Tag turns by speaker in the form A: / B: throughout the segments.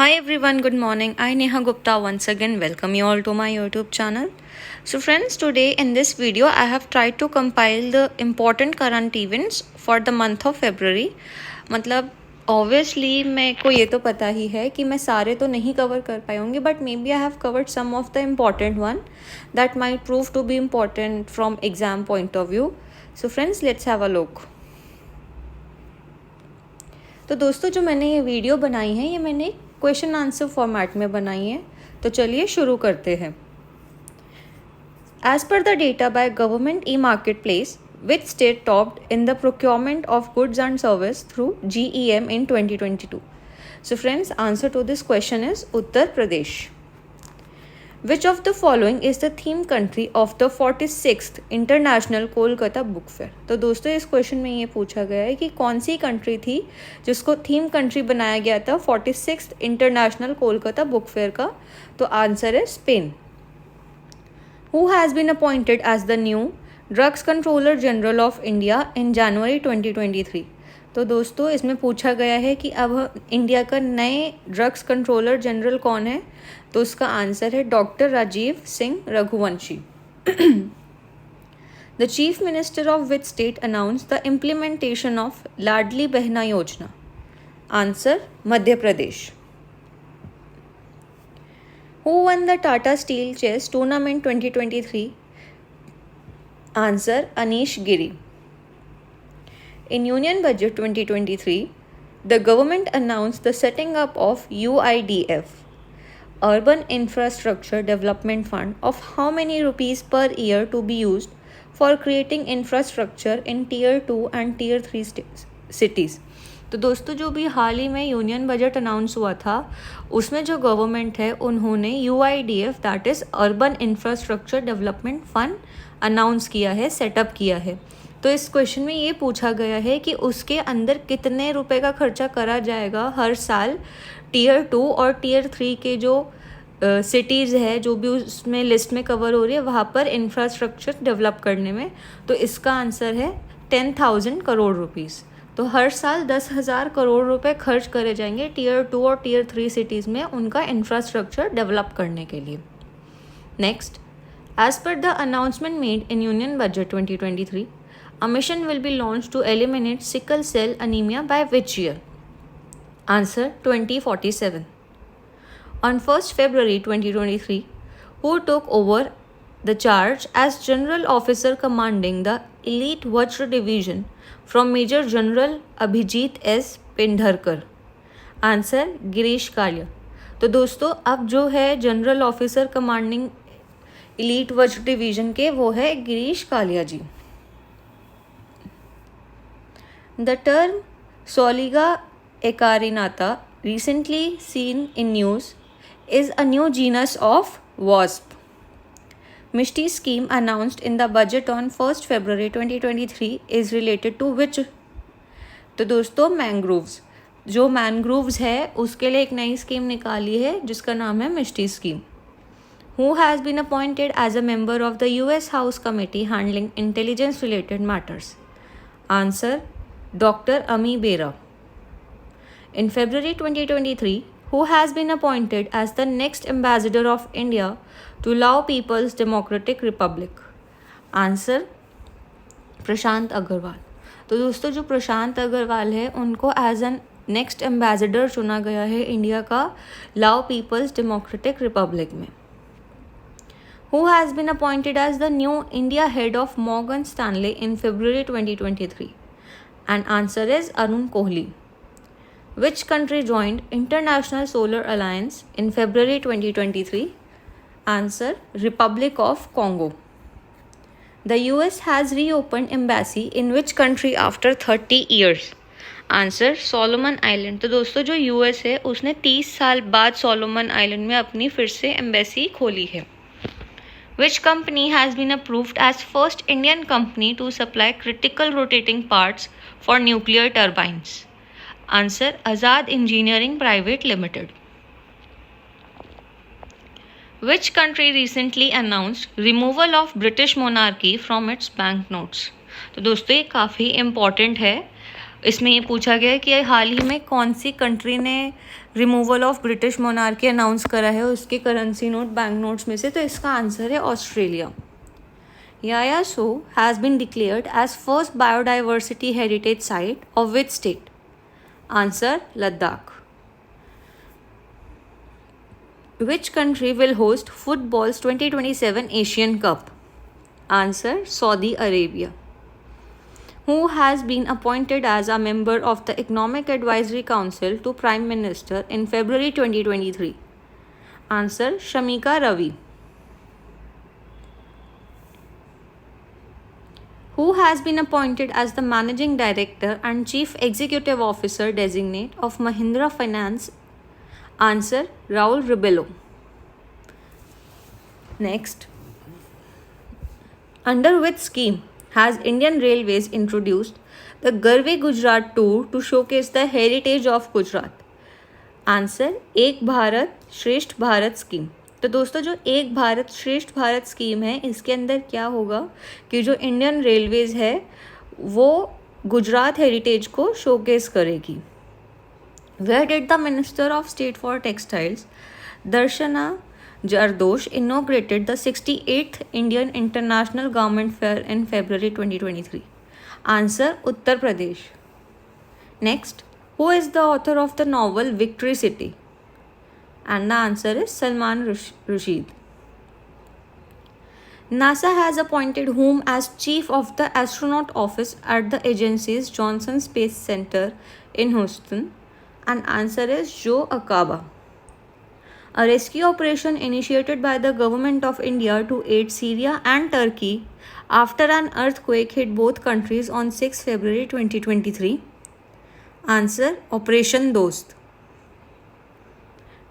A: Hi everyone, good morning. I Neha Gupta once again welcome you all to my YouTube channel. So friends, today in this video I have tried to compile the important current events for the month of February. मतलब obviously मेरे को ये तो पता ही है कि मैं सारे तो नहीं कवर कर पाऊंगी, but maybe I have covered some of the important one that might prove to be important from exam point of view. So friends, let's have a look. तो दोस्तों जो मैंने ये वीडियो बनाई है ये मैंने क्वेश्चन आंसर फॉर्मेट में बनाई है, तो चलिए शुरू करते हैं. As per the data by government e marketplace, which state topped in the procurement of goods and service through GEM इन 2022. So friends, answer to this question is Uttar Pradesh. Which of the following is the theme country of the 46th international Kolkata book fair. तो दोस्तों इस question में ये पूछा गया है कि कौन सी कंट्री थी जिसको थीम कंट्री बनाया गया था 46th international Kolkata book fair का. तो आंसर है Spain. Who has been appointed as the new drugs controller general of India in January 2023. तो दोस्तों इसमें पूछा गया है कि अब इंडिया का नए ड्रग्स कंट्रोलर जनरल कौन है. तो उसका आंसर है doctor Rajiv Singh Raghuvanshi. The chief minister of which state announce the implementation of Ladli Behna Yojana. Answer Madhya Pradesh. Who won the Tata Steel chess tournament 2023. Answer Anish Giri. In Union Budget 2023, the government announced the setting up of UIDF, Urban Infrastructure Development Fund, of how many rupees per year to be used for creating infrastructure in Tier 2 and Tier 3 cities. तो दोस्तों जो भी हाल ही में union budget announce हुआ था उसमें जो government है उन्होंने UIDF that is urban infrastructure development fund announce किया है, सेटअप किया है. तो इस क्वेश्चन में ये पूछा गया है कि उसके अंदर कितने रुपए का खर्चा करा जाएगा हर साल Tier 2 और Tier 3 के जो सिटीज़ है जो भी उसमें लिस्ट में कवर हो रही है वहाँ पर इंफ्रास्ट्रक्चर डेवलप करने में. तो इसका आंसर है 10,000 करोड़ रुपीज़. तो हर साल 10,000 करोड़ रुपए खर्च करे जाएंगे Tier 2 और Tier 3 सिटीज़ में उनका इंफ्रास्ट्रक्चर डेवलप करने के लिए. Next, as per the announcement made in union budget 2023, a mission will be launched to eliminate sickle cell anemia by which year? Answer 2047. On 1st February 2023, who took over the charge as General Officer commanding the Elite Vajra Division from Major General Abhijit S. Pendharkar? Answer Girish Kalia. तो दोस्तों अब जो है general officer commanding elite Vajra division के वो है गिरीश कालिया जी. The term Soliga acarinata, recently seen in news, is a new genus of wasp. Mishti scheme announced in the budget on 1st February 2023 is related to which? तो दोस्तों mangroves, जो mangroves है उसके लिए एक नई स्कीम निकाली है जिसका नाम है मिष्टी scheme. Who has been appointed as a member of the US House Committee handling intelligence related matters? Answer Dr. Ami Bera. In February 2023, who has been appointed as the next ambassador of India to Lao People's Democratic Republic? Answer प्रशांत अग्रवाल. तो दोस्तों जो प्रशांत अग्रवाल है उनको as an next ambassador चुना गया है India का लाओ पीपल्स डेमोक्रेटिक रिपब्लिक में. Who has been appointed as the new India head of Morgan Stanley in February 2023? And answer is Arun Kohli. Which country joined International Solar Alliance in February 2023? Answer Republic of Congo. The US has reopened embassy in which country after 30 years? Answer Solomon Island. तो दोस्तों जो US है उसने 30 साल बाद Solomon island में अपनी फिर से एम्बेसी खोली है. Which company has been approved as first Indian company to supply critical rotating parts for nuclear turbines? Answer Azad Engineering Private Limited. Which country recently announced removal of British monarchy from its banknotes? तो दोस्तों ये काफ़ी important है. इसमें ये पूछा गया है कि हाल ही में कौन सी कंट्री ने removal of British monarchy announce करा है उसके करेंसी नोट बैंक नोट्स में से, तो इसका आंसर है Australia. Yayaso has been declared as first biodiversity heritage site of which state? Answer: Ladakh. Which country will host football's 2027 Asian Cup? Answer: Saudi Arabia. Who has been appointed as a member of the Economic Advisory Council to Prime Minister in February 2023? Answer: Shamika Ravi. Who has been appointed as the Managing Director and Chief Executive Officer Designate of Mahindra Finance? Answer: Raul Rebello. Next. Under which scheme has Indian Railways introduced the Garve Gujarat tour to showcase the heritage of Gujarat? Answer: एक भारत श्रेष्ठ Bharat scheme. तो दोस्तों जो एक भारत श्रेष्ठ Bharat scheme है इसके अंदर क्या होगा कि जो इंडियन रेलवेज है वो गुजरात हेरिटेज को शोकेस करेगी. Where did the minister of state for textiles Darshana Jardosh inaugurated the 68th Indian International Garment Fair in February 2023? Answer: Uttar Pradesh. Next, who is the author of the novel Victory City? And the answer is Salman Rushdie. NASA has appointed whom as chief of the astronaut office at the agency's Johnson Space Center in Houston? And answer is Joe Acaba. A rescue operation initiated by the government of India to aid Syria and Turkey after an earthquake hit both countries on 6 February 2023. Answer: Operation Dost.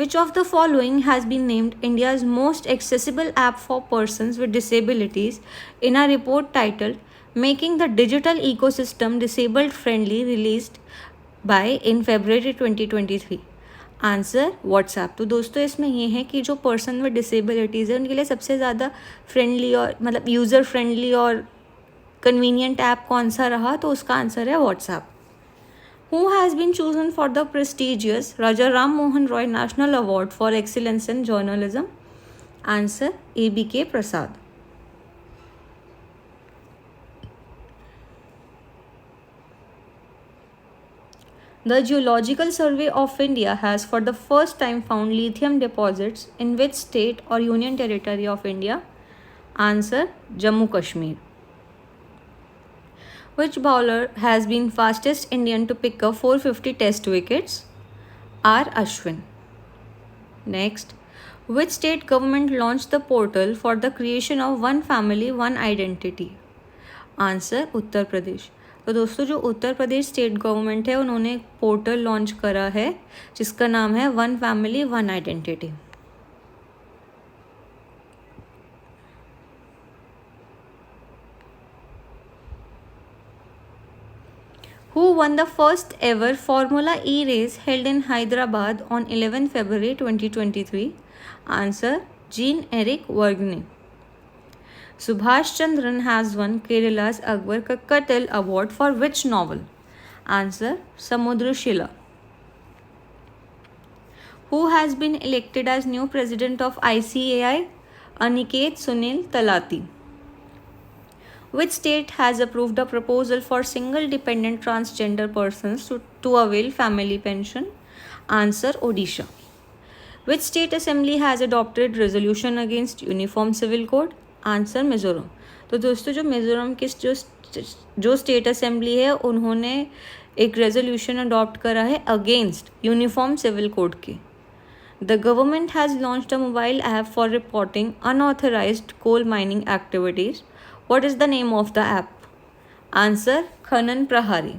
A: Which of the following has been named India's most accessible app for persons with disabilities in a report titled Making the Digital Ecosystem Disabled Friendly, released by in February 2023? Answer: WhatsApp. तो दोस्तों इसमें ये है कि जो person with disabilities है उनके लिए सबसे ज़्यादा फ्रेंडली और मतलब यूज़र फ्रेंडली और कन्वीनियंट ऐप कौन सा रहा, तो उसका आंसर है WhatsApp. Who has been chosen for the prestigious Raja Ram Mohan Roy national award for excellence in journalism? Answer: ABK Prasad. The Geological Survey of India has for the first time found lithium deposits in which state or union territory of India? Answer: Jammu Kashmir. Which bowler has been fastest Indian to pick up 450 test wickets? R. Ashwin. Next, which state government launched the portal for the creation of One Family, One Identity? Answer: Uttar Pradesh. तो दोस्तों जो Uttar Pradesh state government है उन्होंने एक portal launch करा है जिसका नाम है one family one identity. Who won the first ever Formula E race held in Hyderabad on 11 February 2023? Answer: Jean-Eric Vergne. Subhash Chandran has won Kerala's Akbar Kakkatil Award for which novel? Answer: Samudra Shila. Who has been elected as new president of ICAI? Aniket Sunil Talati. Which state has approved a proposal for single dependent transgender persons to avail family pension? Answer: Odisha. Which state assembly has adopted resolution against uniform civil code? Answer: Mizoram. तो दोस्तों जो मिज़ोरम की जो state assembly है उन्होंने एक resolution adopt करा है अगेंस्ट यूनिफॉर्म सिविल कोड के. The government has launched a mobile app for reporting unauthorised coal mining activities. What is the name of the app? Answer: Khanan Prahari.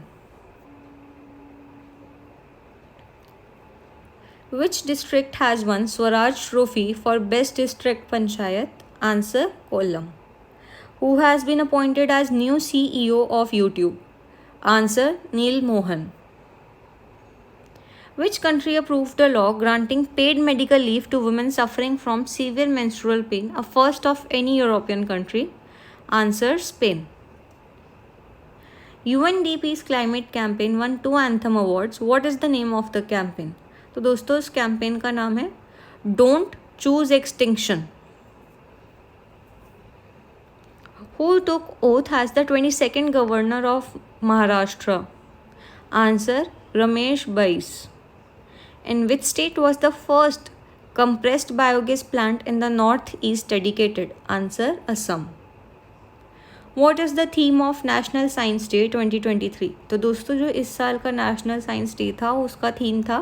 A: Which district has won Swaraj Trophy for Best District Panchayat? Answer: Kollam. Who has been appointed as new CEO of YouTube? Answer: Neil Mohan. Which country approved a law granting paid medical leave to women suffering from severe menstrual pain, a first of any European country? Answer: Spain. UNDP's climate campaign won 2 anthem awards. What is the name of the campaign? तो दोस्तों इस campaign का नाम है Don't Choose Extinction. Who took oath as the 22nd governor of Maharashtra? Answer, Ramesh Bais. In which state was the first compressed biogas plant in the northeast dedicated? Answer, Assam. What is the theme of National Science Day 2023? तो दोस्तों जो इस साल का national science day था उसका theme था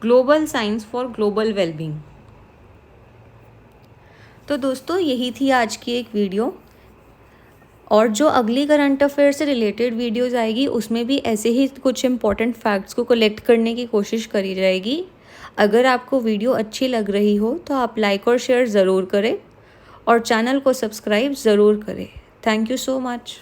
A: global science for global wellbeing. तो दोस्तों यही थी आज की एक वीडियो, और जो अगली करंट अफेयर से रिलेटेड वीडियोज़ आएगी उसमें भी ऐसे ही कुछ इंपॉर्टेंट फैक्ट्स को कलेक्ट करने की कोशिश करी जाएगी. अगर आपको वीडियो अच्छी लग रही हो तो आप लाइक और शेयर ज़रूर करें और चैनल को सब्सक्राइब ज़रूर करें. Thank you so much.